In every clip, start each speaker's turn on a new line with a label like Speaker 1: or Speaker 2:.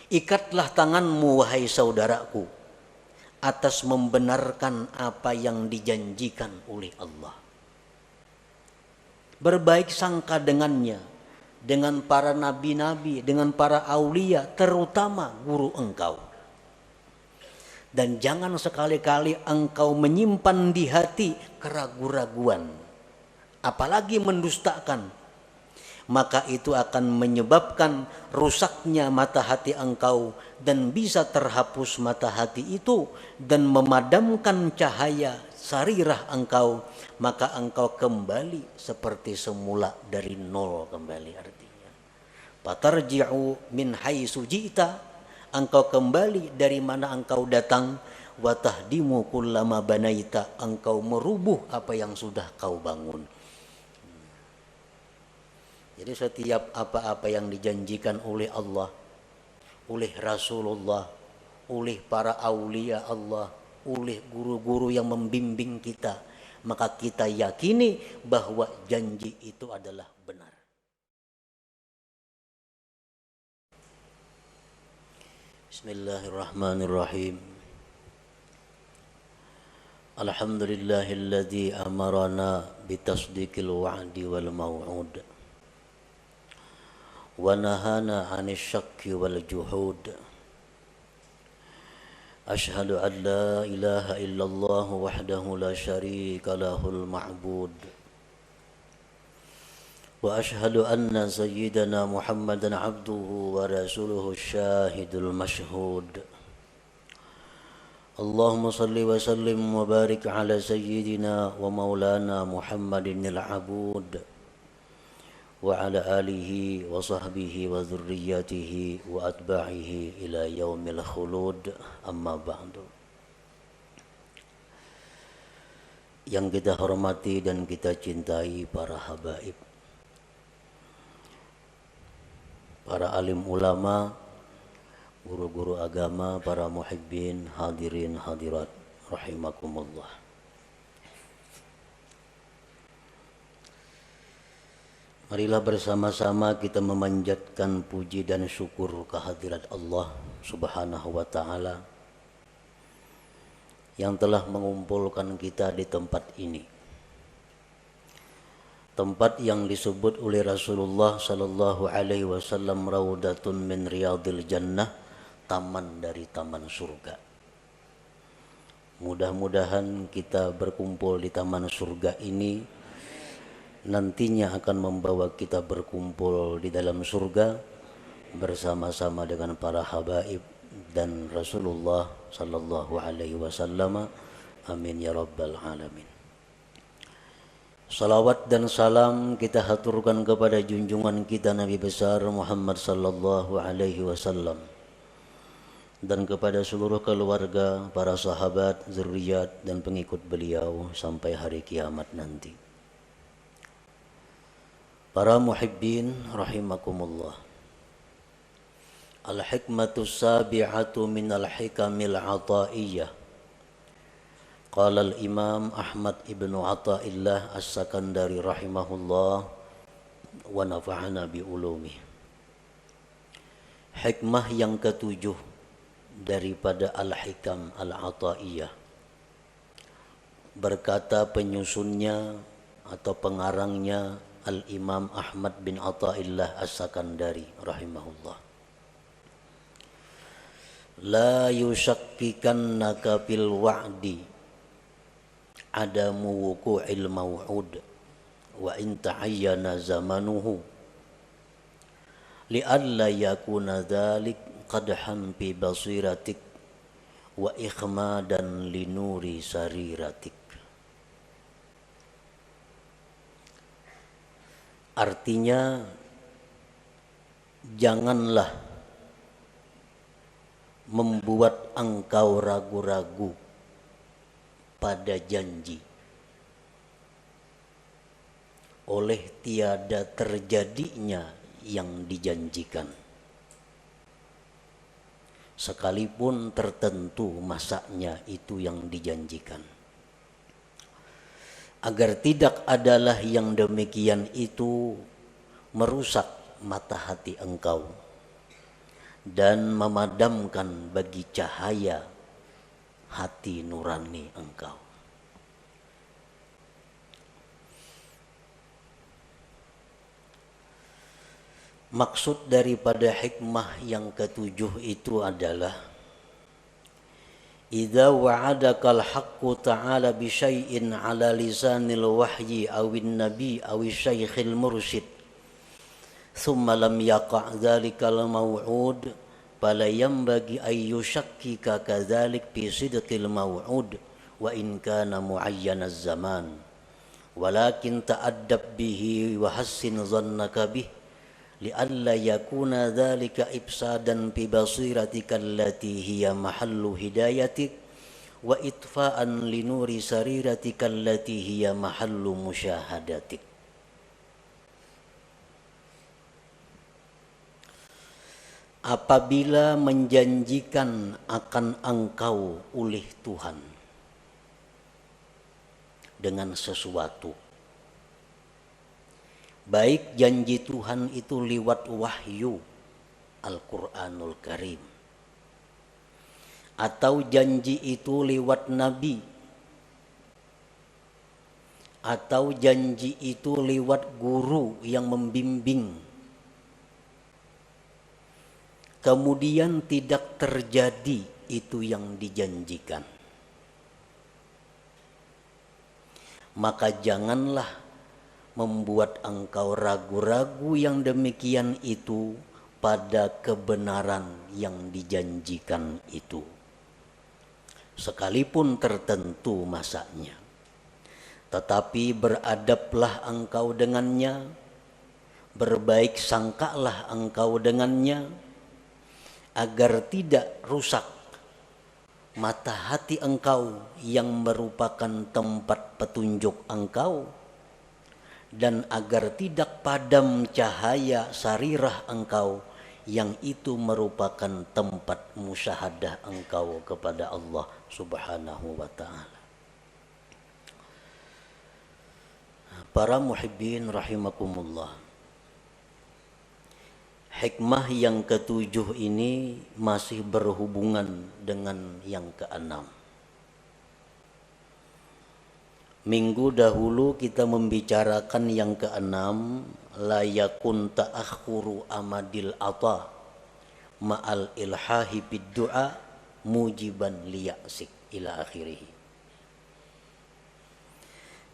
Speaker 1: Ikatlah tanganmu wahai saudaraku atas membenarkan apa yang dijanjikan oleh Allah. Berbaik sangka dengannya, dengan para nabi-nabi, dengan para aulia, terutama guru engkau. Dan jangan sekali-kali engkau menyimpan di hati keraguan-raguan, apalagi mendustakan. Maka itu akan menyebabkan rusaknya mata hati engkau dan bisa terhapus mata hati itu dan memadamkan cahaya sarirah engkau. Maka engkau kembali seperti semula dari nol kembali artinya. Fatarji'u min haitsu ji'ta, engkau kembali dari mana engkau datang. Wa tahdimu kullama banaita, engkau merubuh apa yang sudah kau bangun. Jadi setiap apa-apa yang dijanjikan oleh Allah, oleh Rasulullah, oleh para aulia Allah, oleh guru-guru yang membimbing kita, maka kita yakini bahwa janji itu adalah benar. Bismillahirrahmanirrahim. Alhamdulillahilladzi amarana bitasdiqil wa'di wal maw'ud wa nahana 'anil syakki wal juhud. Ashhadu an la ilaha illallah wahdahu la syarika lahul ma'bud wa ashhadu anna sayyidana Muhammadan 'abduhu wa rasuluhu syahidul mashhud. Allahumma salli wa sallim wa barik ala sayyidina wa maulana Muhammadinil 'abud wa ala alihi wa sahbihi wa dzurriyyatihi wa atba'ihi ila yaumil khulud, amma ba'du. Yang kita hormati dan kita cintai para habaib, para alim ulama, guru-guru agama, para muhibbin, hadirin hadirat rahimakumullah. Marilah bersama-sama kita memanjatkan puji dan syukur kehadirat Allah Subhanahu wa ta'ala yang telah mengumpulkan kita di tempat ini. Tempat yang disebut oleh Rasulullah sallallahu alaihi wasallam raudatun min riyadil jannah, taman dari taman surga. Mudah-mudahan kita berkumpul di taman surga ini nantinya akan membawa kita berkumpul di dalam surga bersama-sama dengan para habaib dan Rasulullah sallallahu alaihi wasallam. Amin ya rabbal alamin. Salawat dan salam kita haturkan kepada junjungan kita Nabi besar Muhammad sallallahu alaihi wasallam dan kepada seluruh keluarga, para sahabat, zuriat dan pengikut beliau sampai hari kiamat nanti. Para muhibbin rahimakumullah. Al-hikmatus sabi'atu minal hikamil ataiyah. Qala al-imam Ahmad ibnu Athaillah as-Sakandari rahimahullah wa nafa'ana bi ulumih. Hikmah yang ketujuh daripada al-hikam al-ataiyah. Berkata penyusunnya atau pengarangnya Al-Imam Ahmad bin Athaillah As-Sakandari rahimahullah. La yushakkikannaka fil wa'di adamu wuqu'il maw'ud wa in ta'ayyana zamanuhu li'alla yakuna dhalik qadhan fi basiratik wa ikhmadan li nuri sariratik. Artinya, janganlah membuat engkau ragu-ragu pada janji oleh tiada terjadinya yang dijanjikan, sekalipun tertentu masanya itu yang dijanjikan. Agar tidak adalah yang demikian itu merusak mata hati engkau dan memadamkan bagi cahaya hati nurani engkau. Maksud daripada hikmah yang ketujuh itu adalah idza wa'adakal haqqu ta'ala bi syai'in 'ala lisanil wahyi awin nabi awi syaikhil mursyid thumma lam yaqa' dzalikal maw'ud fala yanbaghi ay yushakkika kadzalik fi sidqil maw'ud wa in kana mu'ayyanaz zaman walakin ta'addab bihi wa hassin dhannaka bih li'alla yakuna dzalika ibsadan fi basiratika allati hiya mahallu hidayatik wa itfa'an li nuri sariratika allati hiya mahallu musyahadatik. Apabila menjanjikan akan engkau oleh Tuhan dengan sesuatu, baik janji Tuhan itu lewat wahyu Al-Quranul Karim, atau janji itu lewat Nabi, atau janji itu lewat guru yang membimbing, kemudian tidak terjadi itu yang dijanjikan, maka janganlah membuat engkau ragu-ragu yang demikian itu pada kebenaran yang dijanjikan itu, sekalipun tertentu masanya. Tetapi beradablah engkau dengannya, berbaik sangkalah engkau dengannya, agar tidak rusak mata hati engkau yang merupakan tempat petunjuk engkau, dan agar tidak padam cahaya sarirah engkau yang itu merupakan tempat musyahadah engkau kepada Allah Subhanahu wa ta'ala. Para muhibbin rahimakumullah, hikmah yang ketujuh ini masih berhubungan dengan yang keenam. Minggu dahulu kita membicarakan yang keenam, la yakun ta'akhuru amadil ata ma'al ilhahi bid du'a mujiban liya'sik ila akhirih.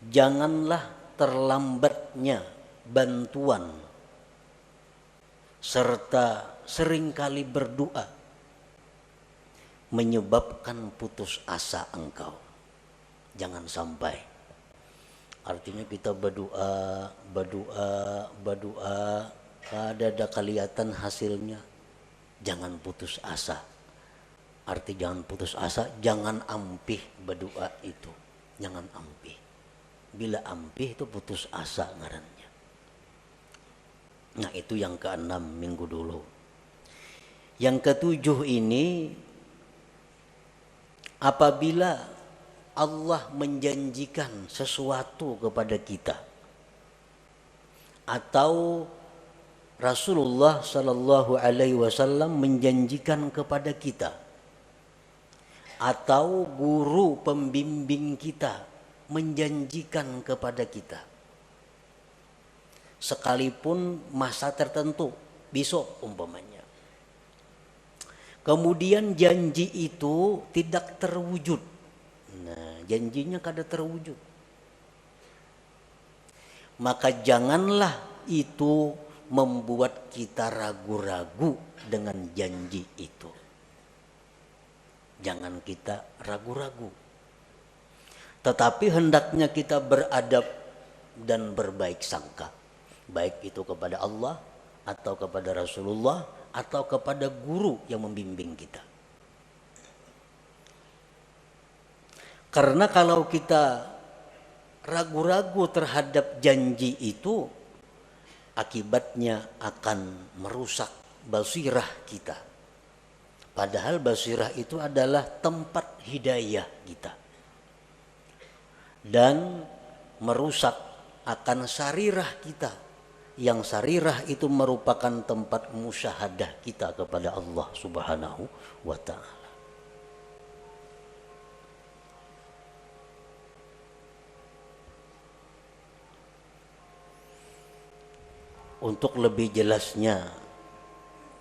Speaker 1: Janganlah terlambatnya bantuan serta seringkali berdoa menyebabkan putus asa engkau. Jangan sampai. Artinya kita berdoa, ada kelihatan hasilnya, jangan putus asa. Arti jangan putus asa, jangan ampih berdoa itu, jangan ampih. Bila ampih itu putus asa ngarannya. Nah itu yang keenam minggu dulu. Yang ketujuh ini, apabila Allah menjanjikan sesuatu kepada kita, atau Rasulullah Sallallahu Alaihi Wasallam menjanjikan kepada kita, atau guru pembimbing kita menjanjikan kepada kita, sekalipun masa tertentu, besok umpamanya, kemudian janji itu tidak terwujud. Nah, janjinya kada terwujud. Maka janganlah itu membuat kita ragu-ragu dengan janji itu. Jangan kita ragu-ragu. Tetapi hendaknya kita beradab dan berbaik sangka. Baik itu kepada Allah, atau kepada Rasulullah, atau kepada guru yang membimbing kita. Karena kalau kita ragu-ragu terhadap janji itu, akibatnya akan merusak basirah kita. Padahal basirah itu adalah tempat hidayah kita. Dan merusak akan sarirah kita, yang sarirah itu merupakan tempat musyahadah kita kepada Allah Subhanahu wa ta'ala. Untuk lebih jelasnya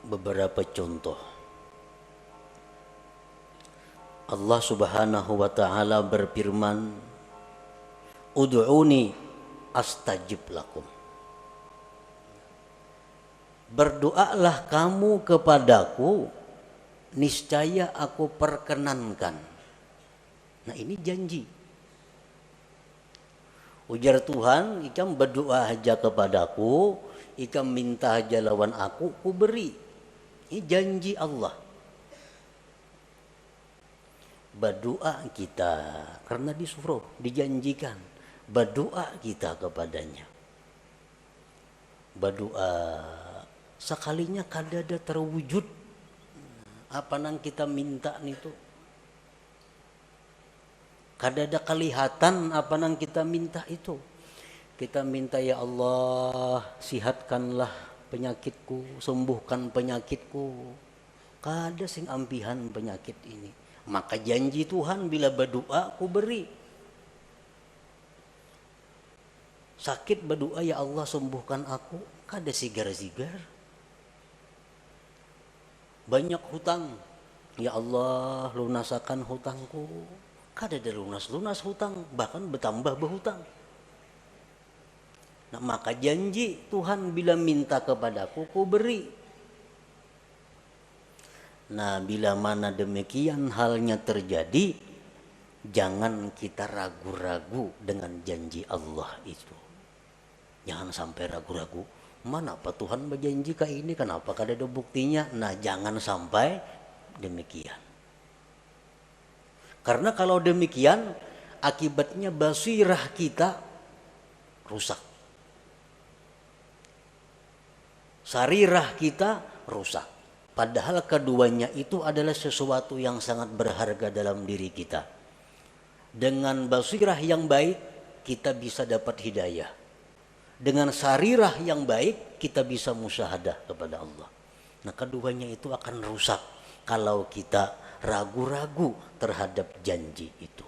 Speaker 1: beberapa contoh. Allah Subhanahu wa ta'ala berfirman, Ud'uni astajib lakum. Berdoalah kamu kepadaku, niscaya aku perkenankan. Nah ini janji. Ujar Tuhan, ikam berdoa aja kepadaku, ikam minta aja lawan aku, ku beri. Ini janji Allah. Berdoa kita, karena disuruh, dijanjikan. Berdoa kita kepadanya. Berdoa sekalinya kadada terwujud apa nang kita minta itu, kadada kelihatan apa nang kita minta itu. Kita minta, ya Allah sihatkanlah penyakitku, sembuhkan penyakitku, kada sing ampihan penyakit ini. Maka janji Tuhan bila berdoa ku beri. Sakit berdoa, ya Allah sembuhkan aku, kada sigar-sigar. Banyak hutang, ya Allah lunasakan hutangku, kada ada lunas hutang, bahkan bertambah berhutang. Nah maka janji Tuhan bila minta kepadaku ku beri. Nah bila mana demikian halnya terjadi, jangan kita ragu-ragu dengan janji Allah itu. Jangan sampai ragu-ragu, mana apa Tuhan berjanji kayak ini, kenapa kada ada buktinya. Nah jangan sampai demikian. Karena kalau demikian akibatnya basirah kita rusak, sarirah kita rusak. Padahal keduanya itu adalah sesuatu yang sangat berharga dalam diri kita. Dengan basirah yang baik kita bisa dapat hidayah. Dengan sarirah yang baik kita bisa musyahadah kepada Allah. Nah keduanya itu akan rusak kalau kita ragu-ragu terhadap janji itu.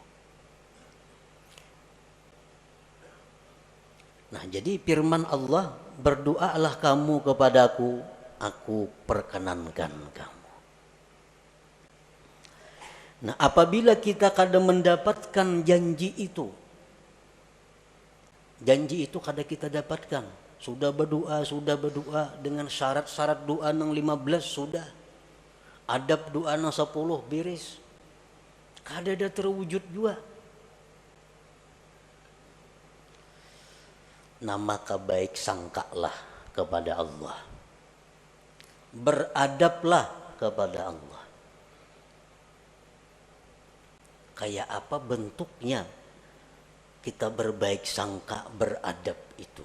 Speaker 1: Nah jadi firman Allah, berdoalah kamu kepadaku, aku perkenankan kamu. Nah apabila kita kadang mendapatkan janji itu kada kita dapatkan. Sudah berdoa dengan syarat-syarat doa nang 15 sudah. Adab doa nang 10 beres. Kada ada terwujud juga. Nah maka baik sangkalah kepada Allah. Beradablah kepada Allah. Kayak apa bentuknya kita berbaik sangka, beradab itu?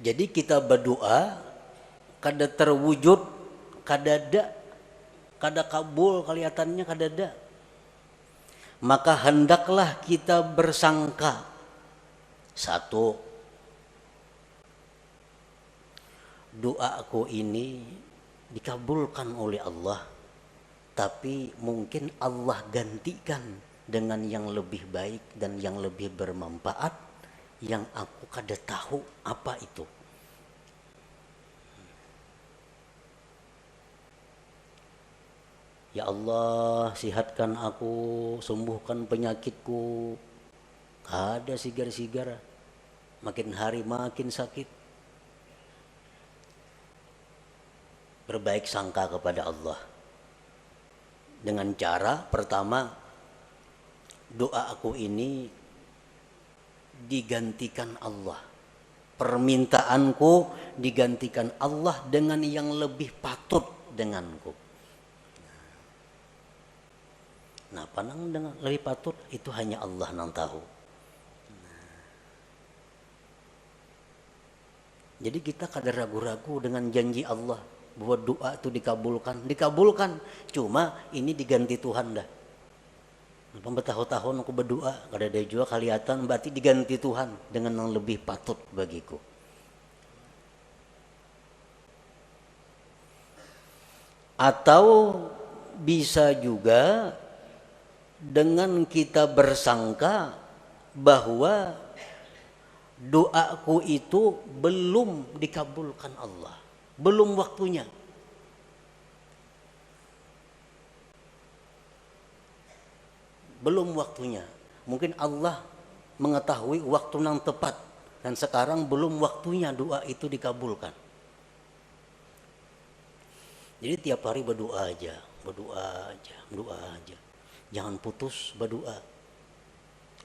Speaker 1: Jadi kita berdoa kada terwujud, kada kabul kelihatannya, kada ada. Maka hendaklah kita bersangka, satu, doaku ini dikabulkan oleh Allah, tapi mungkin Allah gantikan dengan yang lebih baik dan yang lebih bermanfaat yang aku kada tahu apa itu. Ya Allah sihatkan aku, sembuhkan penyakitku, kada sigar-sigar, makin hari makin sakit. Berbaik sangka kepada Allah dengan cara pertama, doa aku ini digantikan Allah, permintaanku digantikan Allah dengan yang lebih patut denganku. Nah panang dengan lebih patut itu hanya Allah yang tahu. Jadi kita kada ragu-ragu dengan janji Allah bahwa doa itu dikabulkan. Cuma ini diganti Tuhan dah. Bertahun-tahun aku berdoa, kada ada juga kelihatan, berarti diganti Tuhan dengan yang lebih patut bagiku. Atau bisa juga dengan kita bersangka bahwa doaku itu belum dikabulkan Allah, belum waktunya. Belum waktunya. Mungkin Allah mengetahui waktu yang tepat dan sekarang belum waktunya doa itu dikabulkan. Jadi tiap hari berdoa aja, berdoa aja, berdoa aja. Jangan putus berdoa.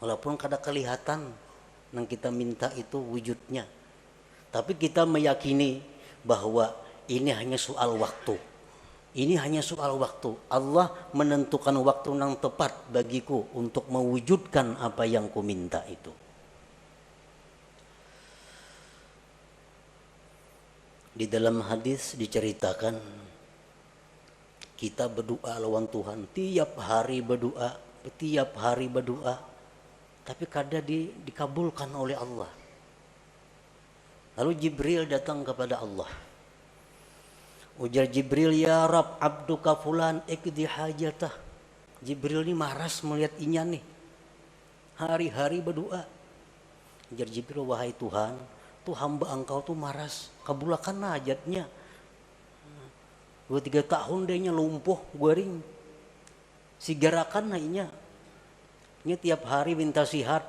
Speaker 1: Walaupun kada kelihatan yang kita minta itu wujudnya. Tapi kita meyakini bahwa ini hanya soal waktu. Ini hanya soal waktu. Allah menentukan waktu yang tepat bagiku untuk mewujudkan apa yang ku minta itu. Di dalam hadis diceritakan kita berdoa lawan Tuhan, tiap hari berdoa, tapi kadang dikabulkan oleh Allah. Lalu Jibril datang kepada Allah. Ujar Jibril, ya Rab, abduka fulan ikdi hajatah. Jibril ini maras melihat inya nih, hari-hari berdoa. Ujar Jibril, wahai Tuhan, tuh hamba engkau tuh maras, kabulkan hajatnya. 2-3 tahun dehnya lumpuh, guring. Sigarakan nainya. Nya tiap hari minta sihat,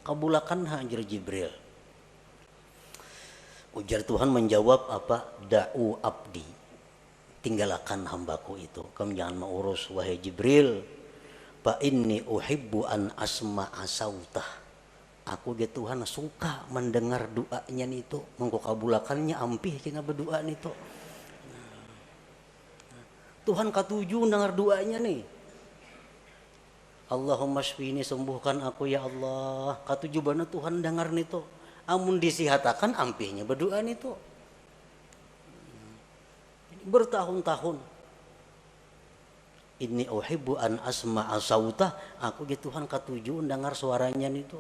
Speaker 1: kabulkan hajar Jibril. Ujar Tuhan menjawab apa? Da'u abdi, tinggalkan hambaku itu. Kamu jangan mengurus wahai Jibril. Fa inni uhibbu an asma'a sautah. Aku ge Tuhan suka mendengar doanya itu. Mengko kabulakannya ampih kena berdoa itu. Tuhan katuju dengar doanya nih. Allahumma shfini, sembuhkan aku ya Allah. Katuju bana Tuhan dengar nih tuh. Amun disihatakan ampihnya berdoa itu bertahun-tahun. Inni uhibbu an asma'a sautah, aku gitu Tuhan katuju dengar suaranya itu.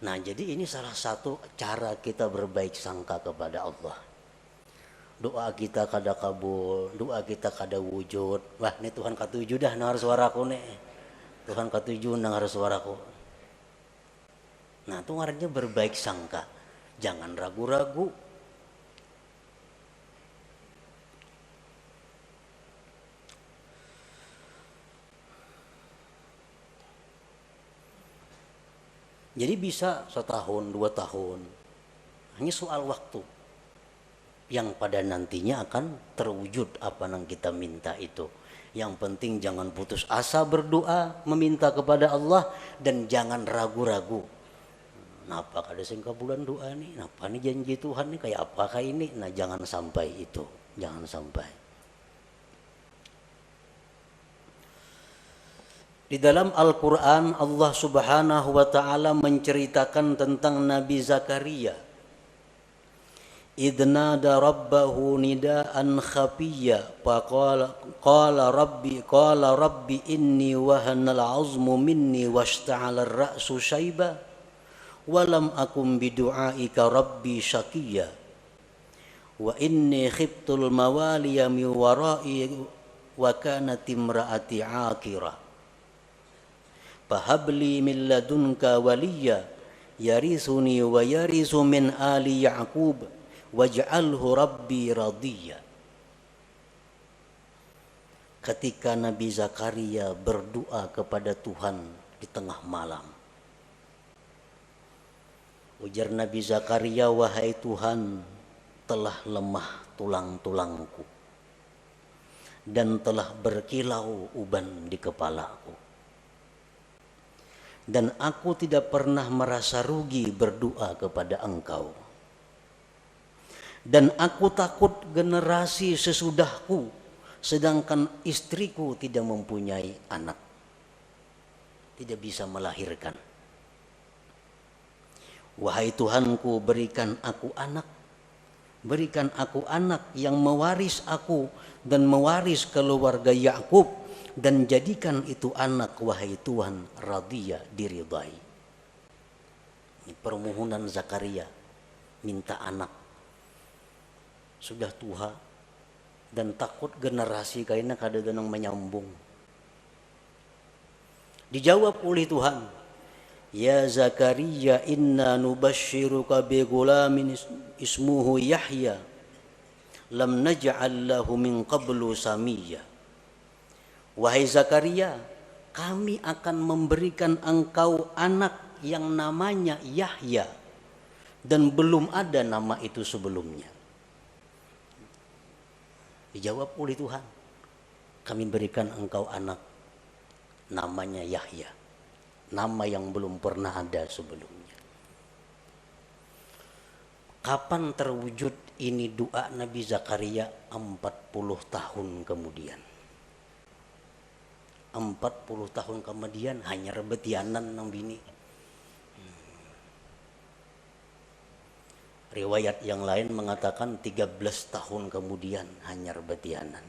Speaker 1: Nah, jadi ini salah satu cara kita berbaik sangka kepada Allah. Doa kita kada kabul, doa kita kada wujud. Wah, ini Tuhan katuju dah dengar suaraku nih. Tuhan katuju dengar suaraku. Nah, itu artinya berbaik sangka. Jangan ragu-ragu. Jadi bisa 1 tahun, 2 tahun. Hanya soal waktu. Yang pada nantinya akan terwujud apa yang kita minta itu. Yang penting jangan putus asa berdoa, meminta kepada Allah. Dan jangan ragu-ragu. Napa kada sing kabulan doa nih? Napa nih janji Tuhan nih kayak apakah ini? Nah, jangan sampai itu, jangan sampai. Di dalam Al-Quran Allah Subhanahu wa Ta'ala menceritakan tentang Nabi Zakaria. Idnada rabbahu nidaan khafiyya qala rabbi inni wahanal azmu minni washta'ala ar-ra'su shayba walam akum bidu'aika rabbi syaqiyya wa inni khiftul mawaliya mi wara'i wa kanat imra'ati 'aqira fahabli min ladunka waliyya yarisuni wa yarisu min ali ya'qub waj'alhu rabbi radiyya. Ketika Nabi Zakaria berdoa kepada Tuhan di tengah malam, ujar Nabi Zakaria, wahai Tuhan, telah lemah tulang-tulangku dan telah berkilau uban di kepalaku. Dan aku tidak pernah merasa rugi berdoa kepada Engkau. Dan aku takut generasi sesudahku, sedangkan istriku tidak mempunyai anak, tidak bisa melahirkan. Wahai Tuhanku, berikan aku anak yang mewaris aku dan mewaris keluarga Yakub, dan jadikan itu anak wahai Tuhan radhiya diridai. Ini permohonan Zakaria, minta anak. Sudah tua dan takut generasi kayaknya kada genang menyambung. Dijawab oleh Tuhan, ya Zakaria inna nubashiruka bi gulamin ismuhu Yahya lam naj'al lahu min qablu samiyya. Wahai Zakaria, kami akan memberikan engkau anak yang namanya Yahya dan belum ada nama itu sebelumnya. Dijawab oleh Tuhan, kami berikan engkau anak namanya Yahya, nama yang belum pernah ada sebelumnya. Kapan terwujud ini doa Nabi Zakaria? 40 tahun kemudian. 40 tahun kemudian hanya rebetianan nang bini. Riwayat yang lain mengatakan 13 tahun kemudian hanya rebetianan.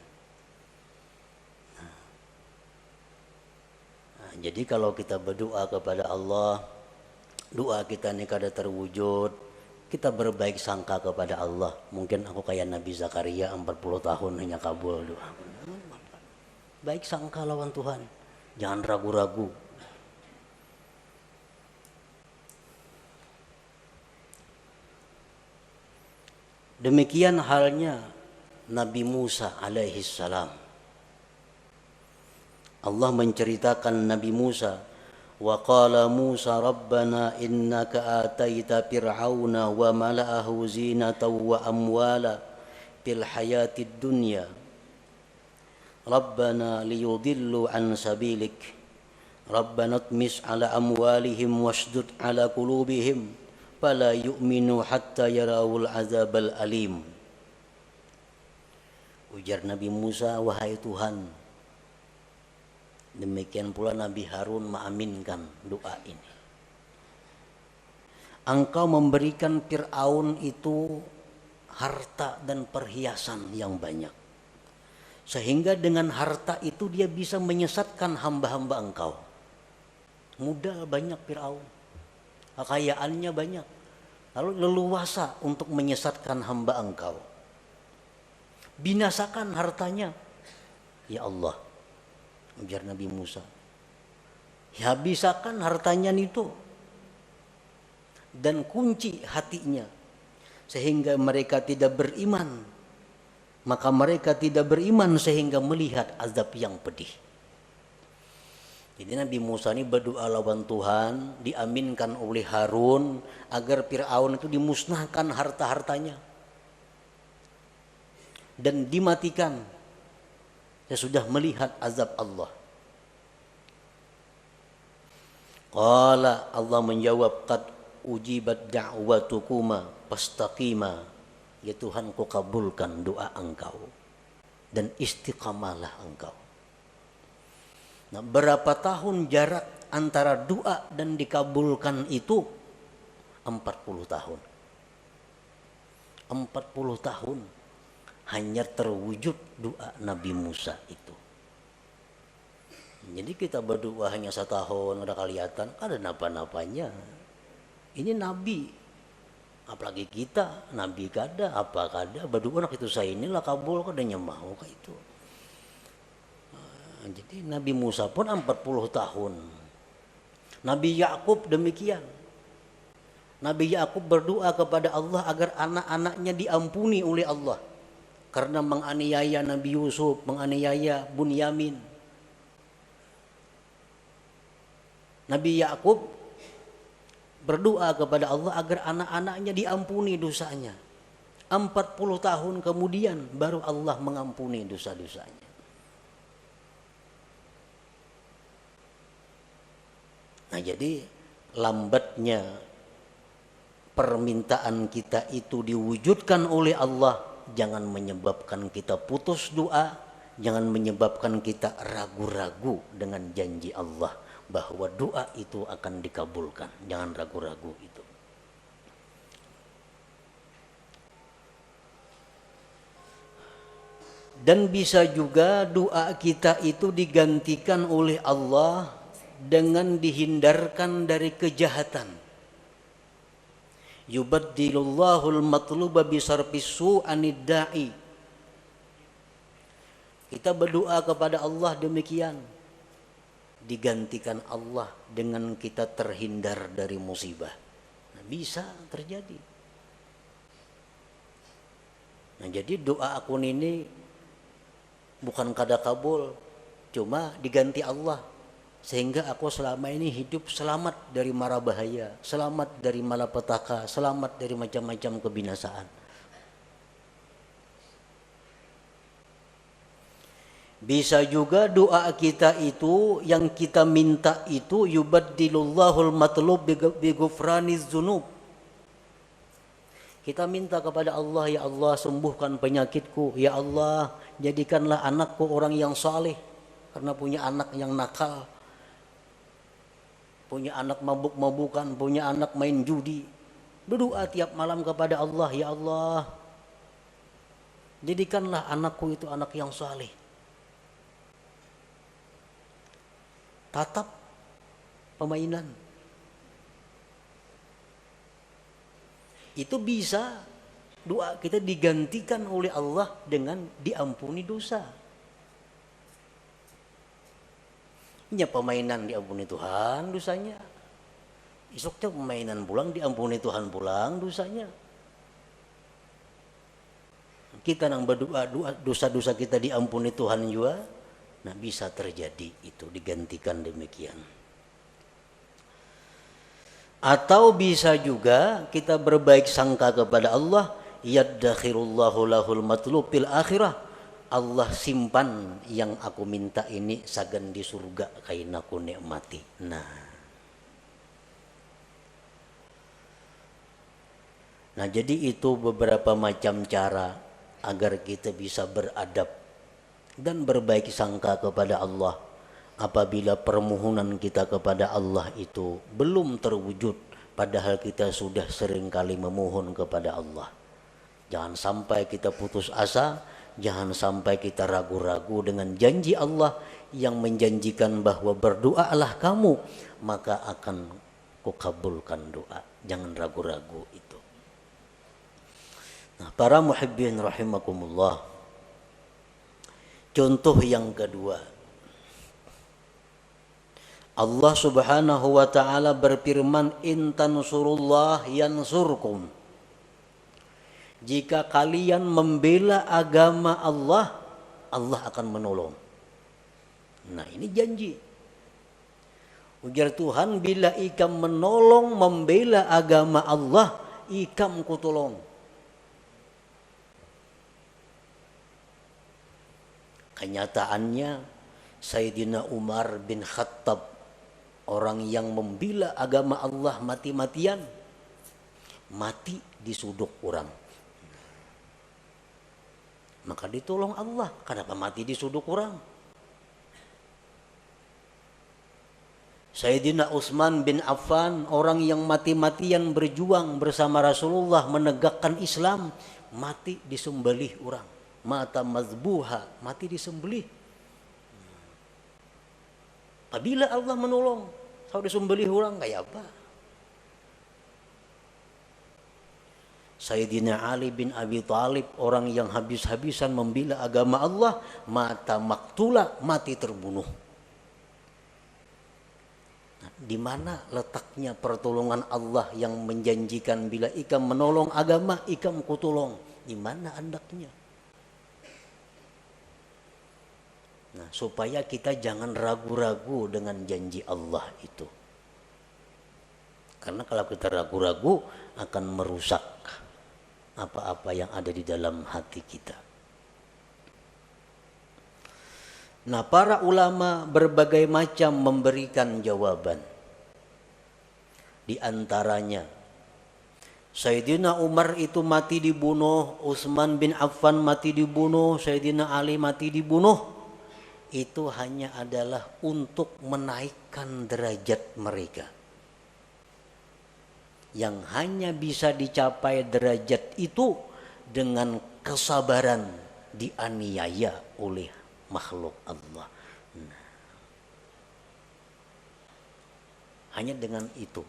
Speaker 1: Jadi kalau kita berdoa kepada Allah, doa kita ini kada terwujud, kita berbaik sangka kepada Allah. Mungkin aku kayak Nabi Zakaria 40 tahun hanya kabul doa. Baik sangka lawan Tuhan, jangan ragu-ragu. Demikian halnya Nabi Musa alaihi salam. Allah menceritakan Nabi Musa, wa qala Musa rabbana innaka ataita fir'auna wa mala'ahu zinatan wa amwala fil hayatid dunya rabbana liyudillu an sabilik rabbana tmis ala amwalihim washdud ala qulubihim fala yu'minu hatta yarawul azabal alim. Ujar Nabi Musa, wahai Tuhan. Demikian pula Nabi Harun mengaminkan doa ini. Engkau memberikan Fir'aun itu harta dan perhiasan yang banyak. Sehingga dengan harta itu dia bisa menyesatkan hamba-hamba engkau. Modal banyak Fir'aun. Kekayaannya banyak. Lalu leluasa untuk menyesatkan hamba engkau. Binasakan hartanya. Ya Allah. Ujar Nabi Musa, ya bisakan hartanya itu dan kunci hatinya sehingga mereka tidak beriman, maka mereka tidak beriman sehingga melihat azab yang pedih. Jadi Nabi Musa ini berdoa lawan Tuhan, diaminkan oleh Harun agar Fir'aun itu dimusnahkan harta-hartanya dan dimatikan. Saya sudah melihat azab Allah. Qala, Allah menjawab, qad ujibat da'watukuma fastaqima. Ya Tuhan, ku kabulkan doa engkau dan istiqamalah engkau. Nah, berapa tahun jarak antara doa dan dikabulkan itu? 40 tahun. 40 tahun hanya terwujud doa Nabi Musa itu. Jadi kita berdoa hanya 1 tahun, ada kelihatan, ada napa-napanya. Ini Nabi, apalagi kita, Nabi kada, apa kada, berdoa nak itu saya inilah kabul, kadanya mau kayak itu. Jadi Nabi Musa pun 40 tahun. Nabi Yakub demikian. Nabi Yakub berdoa kepada Allah agar anak-anaknya diampuni oleh Allah. Karena menganiaya Nabi Yusuf, menganiaya Bunyamin. Nabi Yakub berdoa kepada Allah agar anak-anaknya diampuni dosanya. 40 tahun kemudian baru Allah mengampuni dosa-dosanya. Nah, jadi lambatnya permintaan kita itu diwujudkan oleh Allah jangan menyebabkan kita putus doa, jangan menyebabkan kita ragu-ragu dengan janji Allah bahwa doa itu akan dikabulkan. Jangan ragu-ragu itu. Dan bisa juga doa kita itu digantikan oleh Allah dengan dihindarkan dari kejahatan. Yubaddilullahu al-matluba bisarfis su'anid da'i. Kita berdoa kepada Allah demikian, digantikan Allah dengan kita terhindar dari musibah. Nah, bisa terjadi. Nah, jadi doa akun ini bukan kada kabul, cuma diganti Allah, sehingga aku selama ini hidup selamat dari mara bahaya, selamat dari malapetaka, selamat dari macam-macam kebinasaan. Bisa juga doa kita itu, yang kita minta itu, yubaddilullahu al-matlub bi ghufraniz dzunub. Kita minta kepada Allah, ya Allah sembuhkan penyakitku, ya Allah jadikanlah anakku orang yang saleh, karena punya anak yang nakal, punya anak mabuk-mabukan, punya anak main judi. Berdoa tiap malam kepada Allah, ya Allah jadikanlah anakku itu anak yang saleh. Tatap pemainan itu bisa doa kita digantikan oleh Allah dengan diampuni dosa. Ini permainan diampuni Tuhan dosanya. Esoknya permainan pulang diampuni Tuhan pulang dosanya. Kita nang berdoa dosa-dosa kita diampuni Tuhan juga. Nah, bisa terjadi itu digantikan demikian. Atau bisa juga kita berbaik sangka kepada Allah, yaddakhirullahu lahul matlub fil akhirah. Allah simpan yang aku minta ini sagan di surga kain aku nikmati. Nah, jadi itu beberapa macam cara agar kita bisa beradab dan berbaik sangka kepada Allah. Apabila permohonan kita kepada Allah itu belum terwujud, padahal kita sudah sering kali memohon kepada Allah. Jangan sampai kita putus asa, jangan sampai kita ragu-ragu dengan janji Allah yang menjanjikan bahwa berdoalah kamu, maka akan kukabulkan doa. Jangan ragu-ragu itu. Nah, para muhibbin rahimakumullah. Contoh yang kedua, Allah subhanahu wa ta'ala berfirman, in tansurullah yansurkum. Jika kalian membela agama Allah, Allah akan menolong. Nah, ini janji. Ujar Tuhan, bila ikam menolong membela agama Allah, ikam kutolong. Kenyataannya Sayyidina Umar bin Khattab, orang yang membela agama Allah mati-matian, mati di suduk orang. Maka ditolong Allah. Kenapa mati di suduk orang? Sayyidina Utsman bin Affan, orang yang mati-matian berjuang bersama Rasulullah menegakkan Islam, mati disembelih orang. Mata mazbuha, mati disembelih. Apabila Allah menolong, kalau disembelih orang kayak apa? Sayyidina Ali bin Abi Thalib, orang yang habis-habisan membela agama Allah, mata maktula, mati terbunuh. Nah, di mana letaknya pertolongan Allah yang menjanjikan bila ikam menolong agama, ikam kutolong? Di mana andaknya? Nah, supaya kita jangan ragu-ragu dengan janji Allah itu. Karena kalau kita ragu-ragu akan merusak apa-apa yang ada di dalam hati kita. Nah, para ulama berbagai macam memberikan jawaban. Di antaranya, Sayyidina Umar itu mati dibunuh, Utsman bin Affan mati dibunuh, Sayyidina Ali mati dibunuh. Itu hanya adalah untuk menaikkan derajat mereka. Yang hanya bisa dicapai derajat itu dengan kesabaran dianiaya oleh makhluk Allah. Nah, hanya dengan itu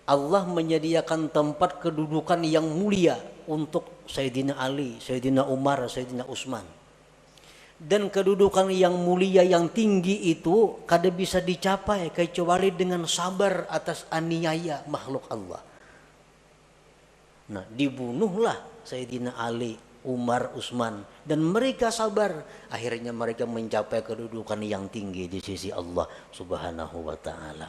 Speaker 1: Allah menyediakan tempat kedudukan yang mulia untuk Sayyidina Ali, Sayyidina Umar, Sayyidina Utsman. Dan kedudukan yang mulia yang tinggi itu kada bisa dicapai kecuali dengan sabar atas aniaya makhluk Allah. Nah, dibunuhlah Sayyidina Ali, Umar, Utsman, dan mereka sabar. Akhirnya mereka mencapai kedudukan yang tinggi di sisi Allah Subhanahu wa taala.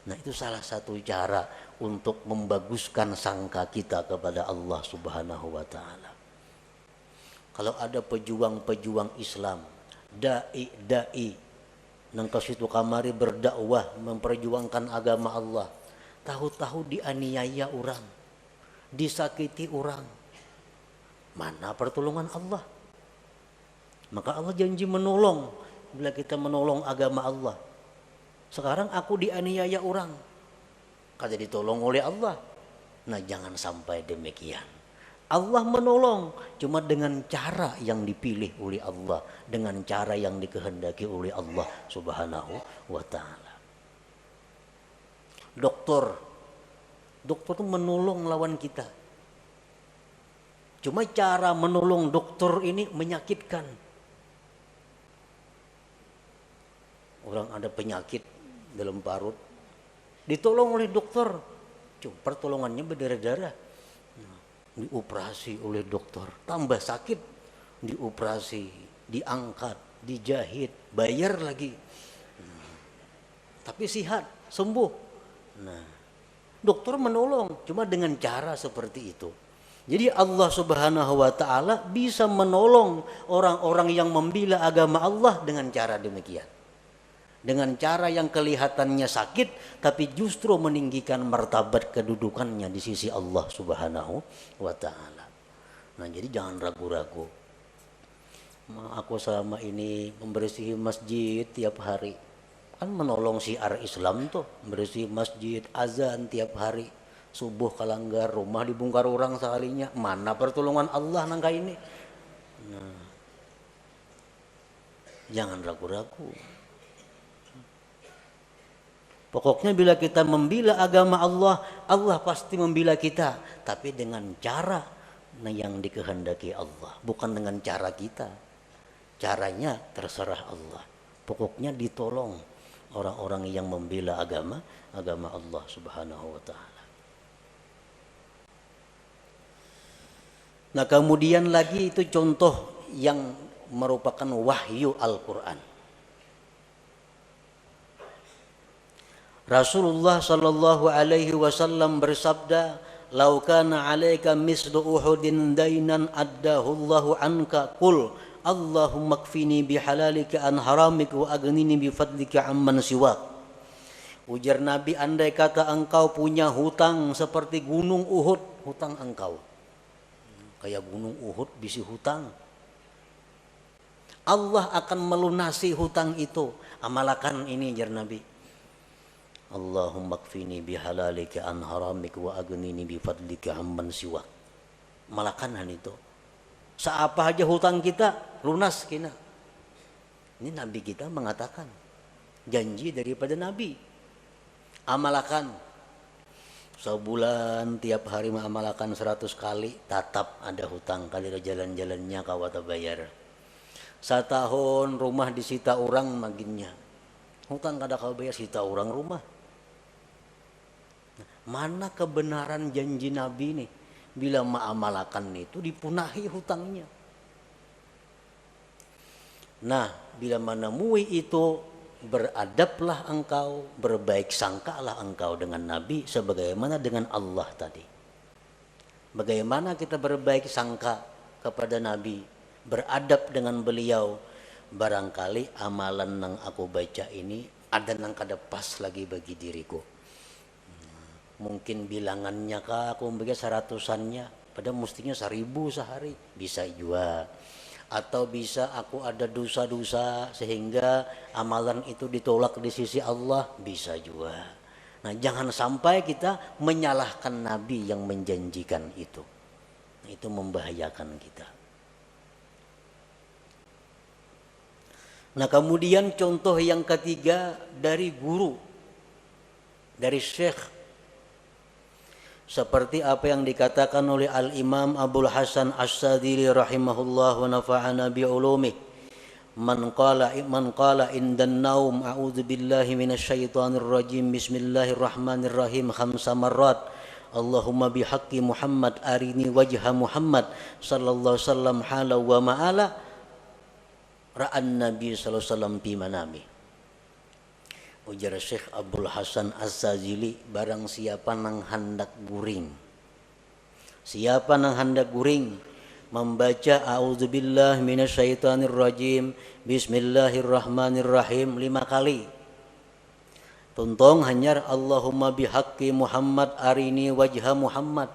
Speaker 1: Nah, itu salah satu cara untuk membaguskan sangka kita kepada Allah Subhanahu wa taala. Kalau ada pejuang-pejuang Islam, dai nang ke situ kamari berdakwah memperjuangkan agama Allah, tahu-tahu dianiaya orang, disakiti orang, mana pertolongan Allah? Maka Allah janji menolong bila kita menolong agama Allah. Sekarang aku dianiaya orang, kada ditolong oleh Allah. Nah, jangan sampai demikian. Allah menolong cuma dengan cara yang dipilih oleh Allah, dengan cara yang dikehendaki oleh Allah Subhanahu wa taala. Dokter itu menolong lawan kita. Cuma cara menolong dokter ini menyakitkan. Orang ada penyakit dalam parut, ditolong oleh dokter, cuma pertolongannya berdarah-darah. Dioperasi oleh dokter, tambah sakit, dioperasi, diangkat, dijahit, bayar lagi, tapi sehat, sembuh. Nah, dokter menolong cuma dengan cara seperti itu. Jadi Allah Subhanahu wa taala bisa menolong orang-orang yang membela agama Allah dengan cara demikian. Dengan cara yang kelihatannya sakit tapi justru meninggikan martabat kedudukannya di sisi Allah Subhanahu wa taala. Nah, jadi jangan ragu-ragu. Aku selama ini membersihi masjid tiap hari, kan menolong syiar Islam tuh, membersih masjid, azan tiap hari, subuh kalanggar, rumah dibongkar orang sekalinya, mana pertolongan Allah nangka ini? Nah, jangan ragu-ragu. Pokoknya bila kita membela agama Allah, Allah pasti membela kita, tapi dengan cara yang dikehendaki Allah, bukan dengan cara kita. Caranya terserah Allah. Pokoknya ditolong orang-orang yang membela agama Allah Subhanahu wa taala. Nah, kemudian lagi itu contoh yang merupakan wahyu Al-Qur'an. Rasulullah sallallahu alaihi wasallam bersabda, "Lau kana 'alaika mislu Uhudin dainan addahu Allahu anka, qul Allahumma kfini bihalalika an haramika wa aghnini bifadlika amman siwak." Ujar Nabi, andai kata engkau punya hutang seperti gunung Uhud, hutang engkau kayak gunung Uhud bisi hutang, Allah akan melunasi hutang itu. Amalkan ini, jar Nabi, Allahumma kfini bihalalika an haramika wa aghnini bifadlika amman siwak. Malakanan itu. Seapa aja hutang kita lunas kina. Ini Nabi kita mengatakan, janji daripada Nabi. Amalkan. Sebulan tiap hari mengamalkan 100 kali, tatap ada hutang kali jalan-jalannya kawata bayar. Setahun rumah disita orang maginnya. Hutang kada kau bayar, sita orang rumah. Mana kebenaran janji Nabi nih? Bila mengamalkan itu dipunahi hutangnya. Nah, bila menemui itu, beradablah engkau, berbaik sangkalah engkau dengan Nabi sebagaimana dengan Allah tadi. Bagaimana kita berbaik sangka kepada Nabi, beradab dengan beliau, barangkali amalan yang aku baca ini ada yang kada pas lagi bagi diriku. Mungkin bilangannya kah aku membaca 100-annya, padahal mestinya 1000 sehari, bisa juga. Atau bisa aku ada dosa-dosa sehingga amalan itu ditolak di sisi Allah, bisa juga. Nah, jangan sampai kita menyalahkan Nabi yang menjanjikan itu. Itu membahayakan kita. Nah kemudian contoh yang ketiga dari guru, dari syekh, seperti apa yang dikatakan oleh Al-Imam Abul Hasan As-Sadili rahimahullah wa nafa'ana bi'ulumih. Man qala indan naum a'udzu billahi minasyaitonir rajim bismillahirrahmanirrahim khamsa marrat Allahumma bihaqqi Muhammad arini wajha Muhammad sallallahu alaihi wasallam hala wa ma'ala ra'an Nabi sallallahu alaihi wasallam fi manami. Ujar Syekh Abdul Hasan Az-Zazili, barang siapa nang hendak guring, siapa nang hendak guring membaca a'udzubillahi minasyaitonirrajim bismillahirrahmanirrahim 5 kali, tuntong hanyar Allahumma bihaqqi Muhammad arini wajha Muhammad,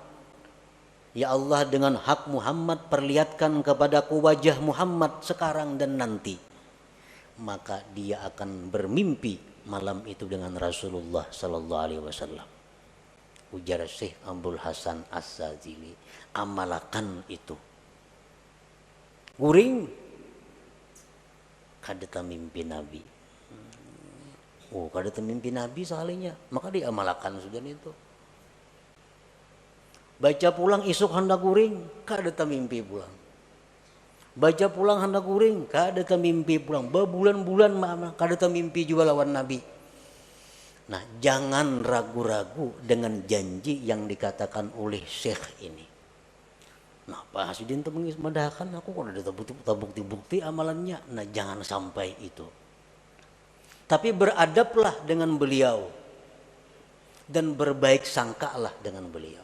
Speaker 1: ya Allah dengan hak Muhammad perlihatkan kepadaku wajah Muhammad sekarang dan nanti, maka dia akan bermimpi malam itu dengan Rasulullah sallallahu alaihi wasallam. Ujar Syekh Abdul Hasan As-Sazili, amalakan itu. Guring kada mimpi Nabi. Oh, kada mimpi Nabi salahnya, maka diamalkan sudah itu. Baca pulang isuk hendak guring, kada mimpi pulang. Baca pulang hendak guring, kada mimpi pulang. Berbulan-bulan kada mimpi juga lawan Nabi. Nah, jangan ragu-ragu dengan janji yang dikatakan oleh Syekh ini. Nah, Pak Hasidin itu mendahkan aku kok ada bukti-bukti amalannya. Nah, jangan sampai itu. Tapi beradablah dengan beliau dan berbaik sangkalah dengan beliau.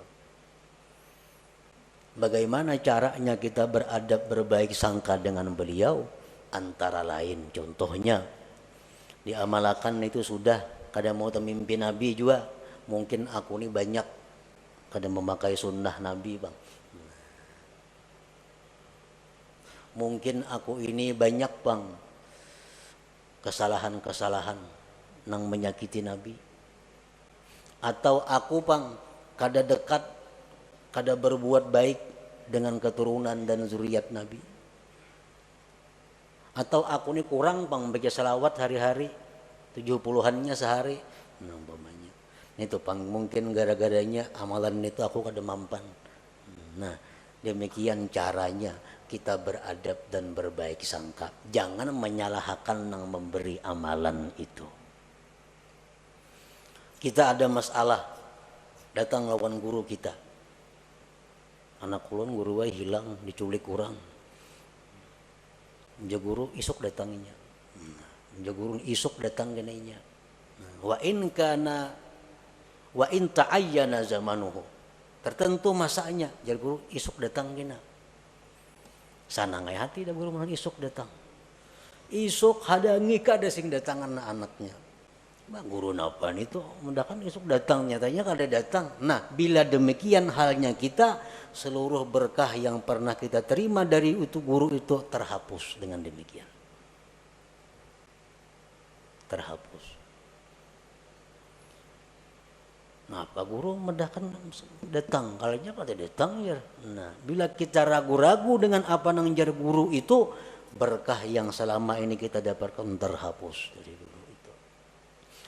Speaker 1: Bagaimana caranya kita beradab berbaik sangka dengan beliau? Antara lain contohnya diamalkan itu sudah, kada mau mimpi Nabi juga. Mungkin aku ini banyak kada memakai sunnah Nabi, Bang. Mungkin aku ini banyak, Bang, kesalahan-kesalahan nang menyakiti Nabi. Atau aku, Bang, kada dekat, kada berbuat baik dengan keturunan dan zuriat Nabi. Atau aku ini kurang, Bang, baca salawat hari-hari 70-annya sehari. Nah, umpamanya itu, Bang, mungkin gara-garanya amalan itu aku kada mampan. Nah, demikian caranya kita beradab dan berbaik sangka. Jangan menyalahkan nang memberi amalan itu. Kita ada masalah, datang lawan guru kita. Anak kulon guru wae hilang, diculik kurang. Ja guru isuk datanginya. Ja guru isuk datang genainya. Wa in ta'ayyana zamanuhu. Tertentu masanya, jar guru isuk datang gena. Sana ngai hati dah guru mana isuk datang. Isuk hadangi kada sing datang anak-anaknya. Bang guru napa itu mendakan isuk datang, nyatanya kada datang. Nah, bila demikian halnya kita, seluruh berkah yang pernah kita terima dari itu guru itu terhapus dengan demikian. Terhapus. Nah, Pak Guru mendahkan datang, kalanya kada datang ya. Nah, bila kita ragu-ragu dengan apa nang jar guru itu, berkah yang selama ini kita dapatkan terhapus dari guru itu.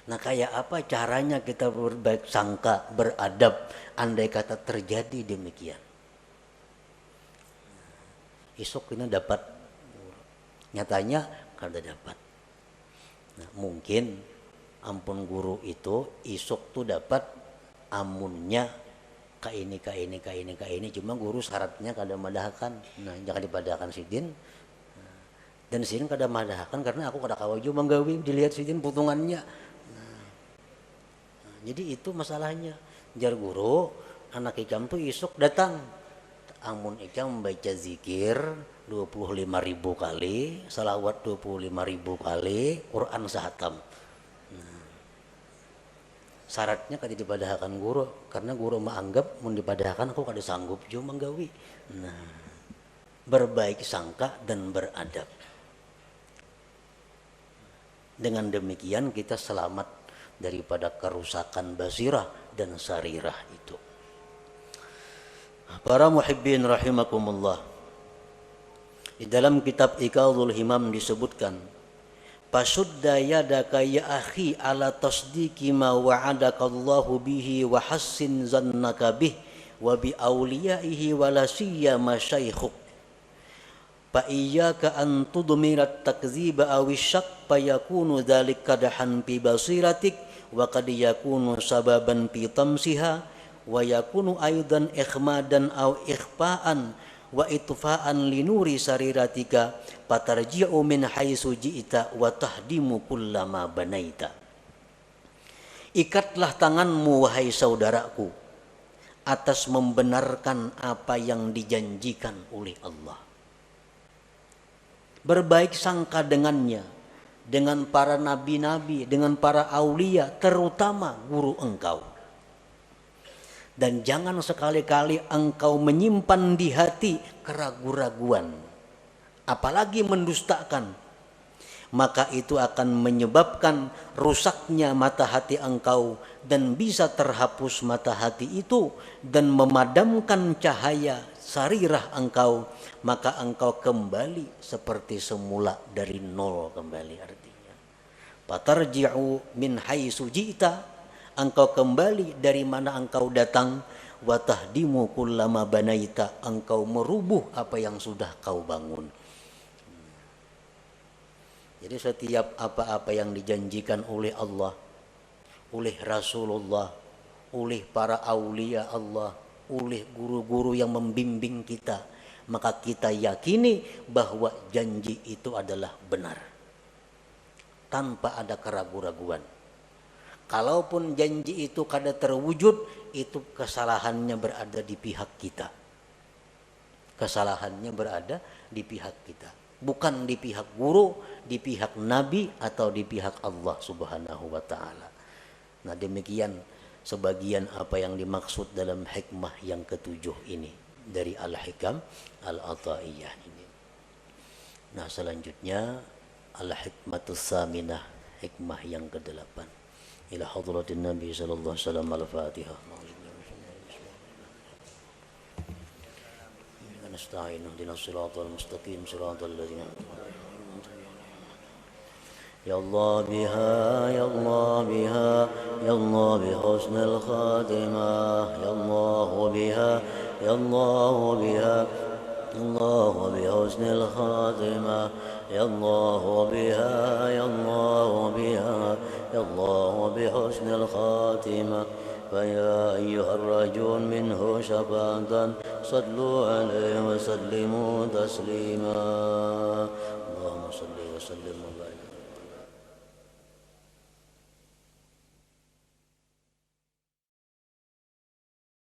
Speaker 1: Nah, kayak apa caranya kita berbaik sangka, beradab, andai kata terjadi demikian. Isuk ini dapat, nyatanya kada dapat. Nah, mungkin ampun guru itu isuk tuh dapat amunnya ka ini cuma guru syaratnya kada madahkan. Nah, jangan dipadahkan sidin. Dan sidin kada madahkan karena aku kada kawaju manggawi, dilihat sidin putungannya. Nah, jadi itu masalahnya. Jar guru anak ikam tuh isuk datang. Amun ikam membaca zikir 25.000 kali, salawat 25.000 kali, Quran sahatam. Syaratnya kada dipadahkan guru karena guru menganggap mun dipadahkan aku kada sanggup jo manggawi. Nah, berbaik sangka dan beradab. Dengan demikian kita selamat daripada kerusakan basirah dan sarirah itu. Para muhibbin rahimakumullah. Di dalam kitab Iqadhul Himam disebutkan Pasudda yadaka ya akhi ala tasdiki ma wa'adaka Allahu bihi wa hassin zannaka bih wa bi awliyaihi wa la siyama syaikhuk. Fa iyyaka an tudmirat takdziba aw syak fa yakunu dzalika kadahan fi basiratik wa qad yakunu sababan fi tamsiha wa yakunu aidan ikhmadan aw ikhfa'an wa itfa'an linuri sariratika patarji'u min haitsu ji'ta wa tahdimu kullama banaita. Ikatlah tanganmu wahai saudaraku atas membenarkan apa yang dijanjikan oleh Allah. Berbaik sangka dengannya, dengan para nabi-nabi, dengan para aulia, terutama guru engkau. Dan jangan sekali-kali engkau menyimpan di hati keraguan-raguan, apalagi mendustakan, maka itu akan menyebabkan rusaknya mata hati engkau dan bisa terhapus mata hati itu dan memadamkan cahaya sarirah engkau, maka engkau kembali seperti semula dari nol kembali. Artinya patarji'u min haitsu ji'ta, engkau kembali dari mana engkau datang, wa tahdimu kullama banaita, engkau merubuh apa yang sudah kau bangun. Jadi setiap apa-apa yang dijanjikan oleh Allah, oleh Rasulullah, oleh para aulia Allah, oleh guru-guru yang membimbing kita, maka kita yakini bahwa janji itu adalah benar tanpa ada keraguan-raguan. Kalaupun janji itu kada terwujud, itu kesalahannya berada di pihak kita. Kesalahannya berada di pihak kita, bukan di pihak guru, di pihak nabi atau di pihak Allah Subhanahu wa taala. Nah, demikian sebagian apa yang dimaksud dalam hikmah yang ketujuh ini dari Al-Hikam Al-Athaiyah ini. Nah, selanjutnya Al-Hikmatus Saminah, hikmah yang ke-8. Ila hadratin Nabi sallallahu alaihi wasallam. Al-Fatihah. Nasta'in ihdinas siratal mustaqim siratal ladzina Ya Allah biha, Ya Allah biha, Ya Allah bihusnil khatimah, Ya Allah biha, Ya Allah biha, Ya Allah bihusnil khatimah, Ya Allah biha, Ya Allah biha, Ya Allah bihusnil khatimah. فيا أيها الراجون منه شفاعة صلوا عليه وسلموا تسليما اللهم صل وسلم وبارك